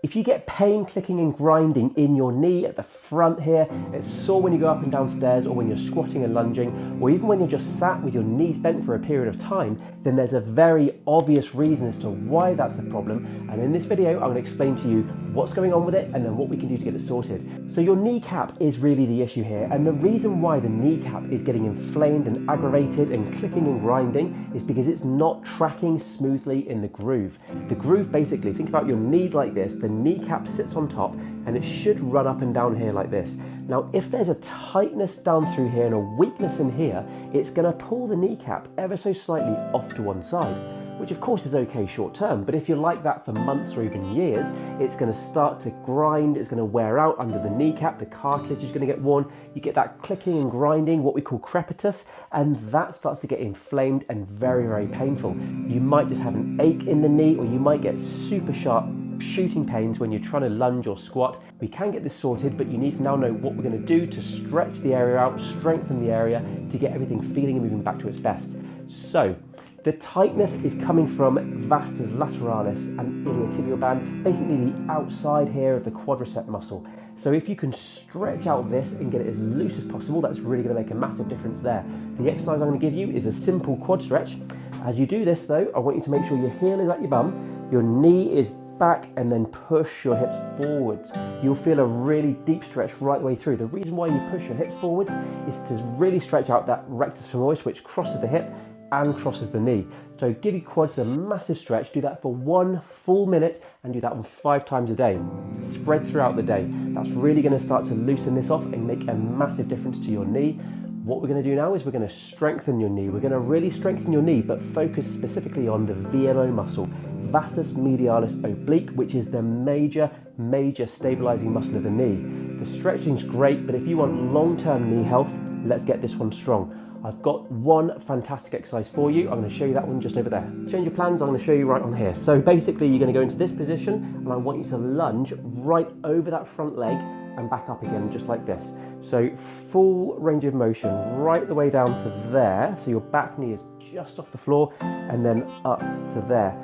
If you get pain clicking and grinding in your knee at the front here, it's sore when you go up and down stairs or when you're squatting and lunging, or even when you're just sat with your knees bent for a period of time, then there's a very obvious reason as to why that's the problem. And in this video, I'm going to explain to you what's going on with it and then what we can do to get it sorted. So your kneecap is really the issue here, and the reason why the kneecap is getting inflamed and aggravated and clicking and grinding is because it's not tracking smoothly in the groove. The groove, basically, think about your knee like this, the kneecap sits on top and it should run up and down here like this. Now, if there's a tightness down through here and a weakness in here, it's going to pull the kneecap ever so slightly off to one side, which of course is okay short term, but if you're like that for months or even years, it's going to start to grind, it's going to wear out under the kneecap, the cartilage is going to get worn, you get that clicking and grinding, what we call crepitus, and that starts to get inflamed and very, very painful. You might just have an ache in the knee, or you might get super sharp shooting pains when you're trying to lunge or squat. We can get this sorted, but you need to now know what we're going to do to stretch the area out, strengthen the area to get everything feeling and moving back to its best. So the tightness is coming from vastus lateralis and iliotibial band, basically the outside here of the quadricep muscle. So if you can stretch out this and get it as loose as possible, that's really going to make a massive difference there. The exercise I'm going to give you is a simple quad stretch. As you do this though, I want you to make sure your heel is at your bum, your knee is back, and then push your hips forwards. You'll feel a really deep stretch right the way through. The reason why you push your hips forwards is to really stretch out that rectus femoris, which crosses the hip and crosses the knee. So give your quads a massive stretch, do that for 1 full minute and do that 5 times a day, spread throughout the day. That's really going to start to loosen this off and make a massive difference to your knee. What we're going to do now is we're going to strengthen your knee. We're going to really strengthen your knee, but focus specifically on the VMO muscle, vastus medialis oblique, which is the major stabilizing muscle of the knee. The stretching's great, but if you want long-term knee health, let's get this one strong. I've got one fantastic exercise for you. I'm going to show you that one just over there. Change your plans, I'm going to show you right on here. So basically you're going to go into this position and I want you to lunge right over that front leg and back up again just like this. So full range of motion right the way down to there. So your back knee is just off the floor and then up to there.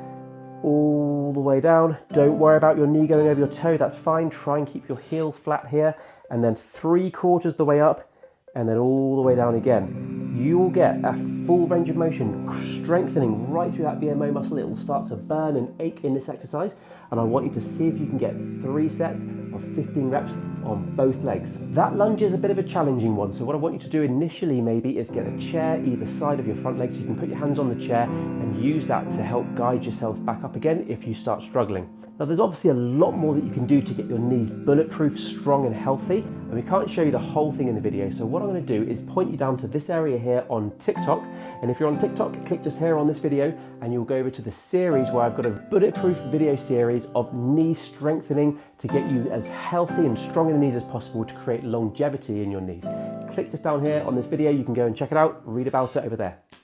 All the way down. Don't worry about your knee going over your toe, that's fine. Try and keep your heel flat here, and then 3/4 the way up and then all the way down again. You will get a full range of motion, strengthening right through that VMO muscle. It will start to burn and ache in this exercise, and I want you to see if you can get 3 sets of 15 reps on both legs. That lunge is a bit of a challenging one, so what I want you to do initially maybe is get a chair either side of your front leg so you can put your hands on the chair and use that to help guide yourself back up again if you start struggling. Now there's obviously a lot more that you can do to get your knees bulletproof, strong and healthy, and we can't show you the whole thing in the video, so what I'm going to do is point you down to this area here on TikTok, and if you're on TikTok, click just here on this video and you'll go over to the series where I've got a bulletproof video series of knee strengthening to get you as healthy and strong in the knees as possible to create longevity in your knees. Click just down here on this video, you can go and check it out, read about it over there.